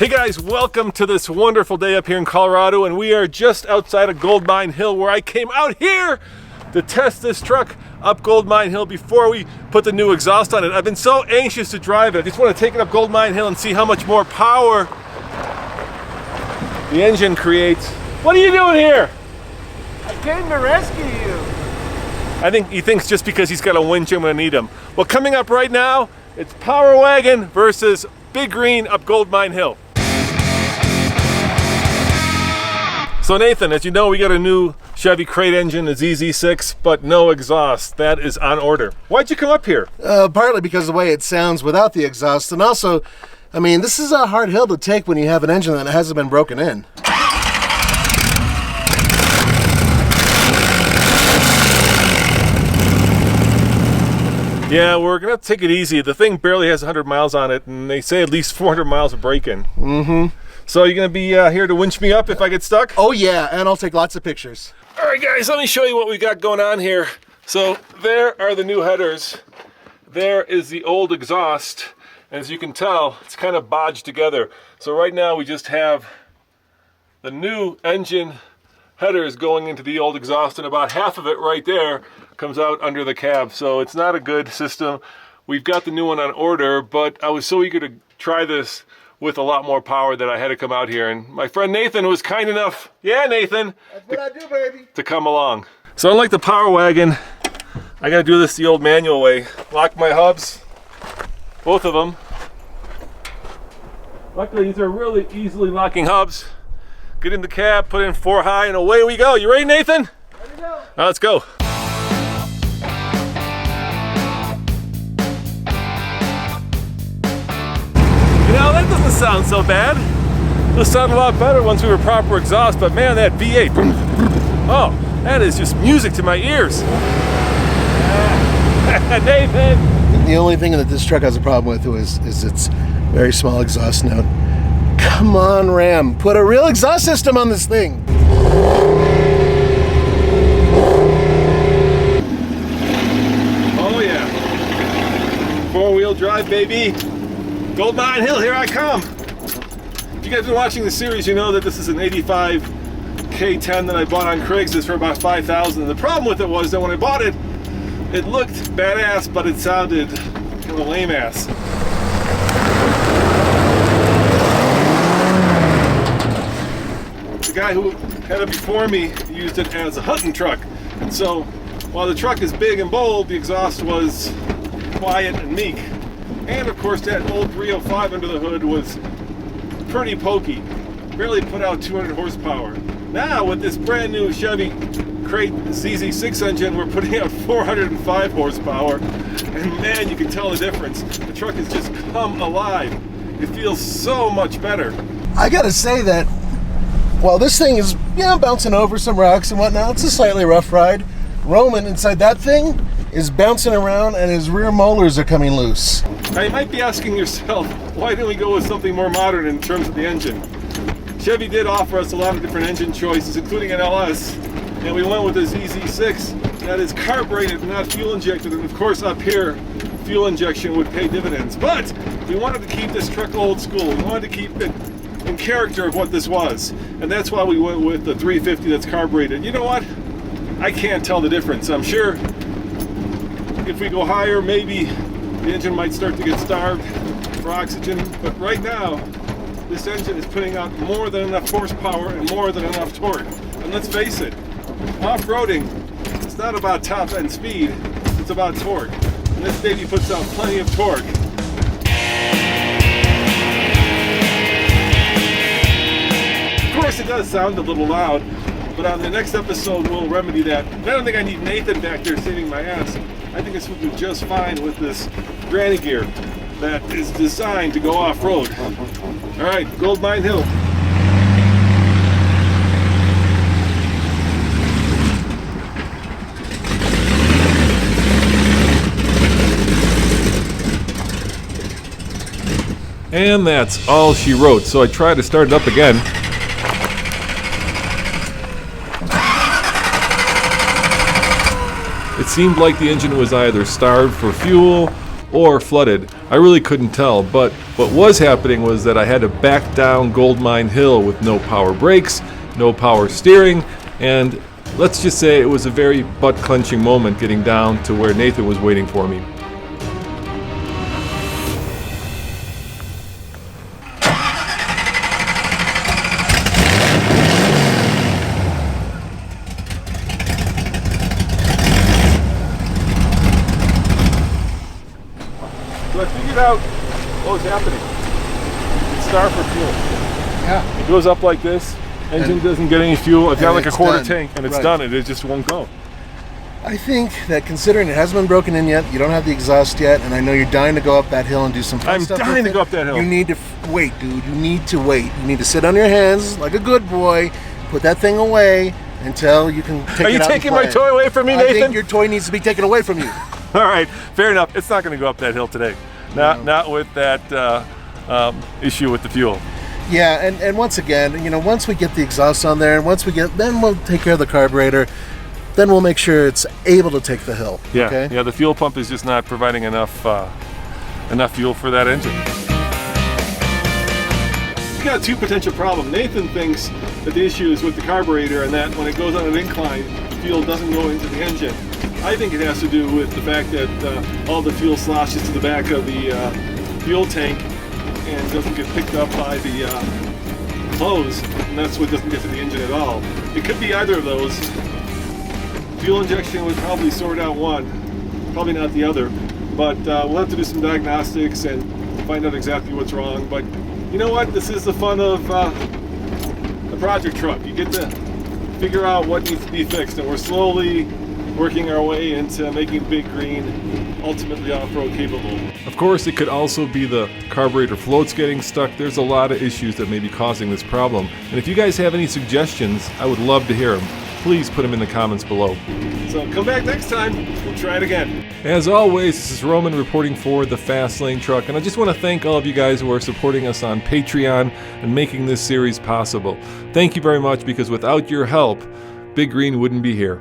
Hey guys, welcome to this wonderful day up here in Colorado, and we are just outside of Gold Mine Hill, where I came out here to test this truck up Gold Mine Hill before we put the new exhaust on it. I've been so anxious to drive it. I just want to take it up Gold Mine Hill and see how much more power the engine creates. What are you doing here? I came to rescue you. I think he thinks just because he's got a winch, I'm going to need him. Well, coming up right now, it's Power Wagon versus Big Green up Gold Mine Hill. So Nathan, as you know, we got a new Chevy crate engine, a ZZ6, but no exhaust. That is on order. Why'd you come up here? Partly because of the way it sounds without the exhaust, and also, I mean, this is a hard hill to take when you have an engine that hasn't been broken in. Yeah, we're gonna take it easy. The thing barely has 100 miles on it, and they say at least 400 miles of braking. Mm-hmm. So you're gonna be here to winch me up if I get stuck? Oh yeah, and I'll take lots of pictures. All right, guys, let me show you what we got going on here. So there are the new headers. There is the old exhaust. As you can tell, it's kind of bodged together. So right now we just have the new engine headers going into the old exhaust, and about half of it right there comes out under the cab. So it's not a good system. We've got the new one on order, but I was so eager to try this with a lot more power that I had to come out here. And my friend Nathan was kind enough, yeah, Nathan, that's what I do, baby, to come along. So unlike the Power Wagon, I gotta do this the old manual way. Lock my hubs, both of them. Luckily, these are really easily locking hubs. Get in the cab, put in 4 high, and away we go. You ready, Nathan? Ready to go. Now let's go. You know, that doesn't sound so bad. This sounded a lot better once we were proper exhaust, but man, that V8, oh, that is just music to my ears. Nathan! The only thing that this truck has a problem with is its very small exhaust note. Come on, Ram, put a real exhaust system on this thing. Oh yeah, 4-wheel drive, baby. Gold Mine Hill, here I come. If you guys have been watching the series, you know that this is an 85 K10 that I bought on Craigslist for about $5,000. The problem with it was that when I bought it, it looked badass, but it sounded kind of lame ass. The guy who had it before me used it as a hunting truck. And so, while the truck is big and bold, the exhaust was quiet and meek. And of course, that old 305 under the hood was pretty pokey. Barely put out 200 horsepower. Now, with this brand new Chevy crate ZZ6 engine, we're putting out 405 horsepower. And man, you can tell the difference. The truck has just come alive. It feels so much better. I gotta say that while this thing is, bouncing over some rocks and whatnot, it's a slightly rough ride. Roman inside that thing is bouncing around and his rear molars are coming loose. Now you might be asking yourself, why didn't we go with something more modern in terms of the engine? Chevy did offer us a lot of different engine choices, including an LS, and we went with the ZZ6 that is carbureted, not fuel injected, and of course up here, fuel injection would pay dividends. But we wanted to keep this truck old school. We wanted to keep it in character of what this was, and that's why we went with the 350 that's carbureted. You know what? I can't tell the difference. I'm sure if we go higher, maybe the engine might start to get starved for oxygen, but right now, this engine is putting out more than enough horsepower and more than enough torque. And let's face it, off-roading, it's not about top-end speed, it's about torque. And this baby puts out plenty of torque. Of course, it does sound a little loud, but on the next episode, we'll remedy that. I don't think I need Nathan back there saving my ass. I think this will do just fine with this granny gear that is designed to go off-road. All right, Gold Mine Hill. And that's all she wrote. So I tried to start it up again. It seemed like the engine was either starved for fuel or flooded. I really couldn't tell, but What was happening was that I had to back down Goldmine Hill with no power brakes, no power steering, and let's just say it was a very butt-clenching moment getting down to where Nathan was waiting for me. So I figured out what was happening. It's star for fuel. Yeah. It goes up like this. Engine doesn't get any fuel. It's got like a quarter done. tank, and it's Right. done. It just won't go. I think that considering it hasn't been broken in yet, you don't have the exhaust yet, and I know you're dying to go up that hill and do some fun I'm stuff dying with to it, go up that hill. You need to wait, dude. You need to wait. You need to sit on your hands like a good boy, put that thing away until you can take it out. Are you and taking my play it. toy away from me, I Nathan? think your toy needs to be taken away from you. All right, fair enough. It's not going to go up that hill today. Not with that issue with the fuel. Yeah, and once again, once we get the exhaust on there, and then we'll take care of the carburetor. Then we'll make sure it's able to take the hill. Yeah, Okay? yeah. The fuel pump is just not providing enough fuel for that engine. You got two potential problems. Nathan thinks that the issue is with the carburetor, and that when it goes on an incline, fuel doesn't go into the engine. I think it has to do with the fact that all the fuel sloshes to the back of the fuel tank and doesn't get picked up by the hose, and that's what doesn't get to the engine at all. It could be either of those. Fuel injection would probably sort out one, probably not the other, but we'll have to do some diagnostics and find out exactly what's wrong. But you know what? This is the fun of the project truck. You get to figure out what needs to be fixed, and we're slowly working our way into making Big Green ultimately off-road capable. Of course, it could also be the carburetor floats getting stuck. There's a lot of issues that may be causing this problem. And if you guys have any suggestions, I would love to hear them. Please put them in the comments below. So come back next time, we'll try it again. As always, this is Roman reporting for the Fast Lane Truck, and I just want to thank all of you guys who are supporting us on Patreon and making this series possible. Thank you very much, because without your help, Big Green wouldn't be here.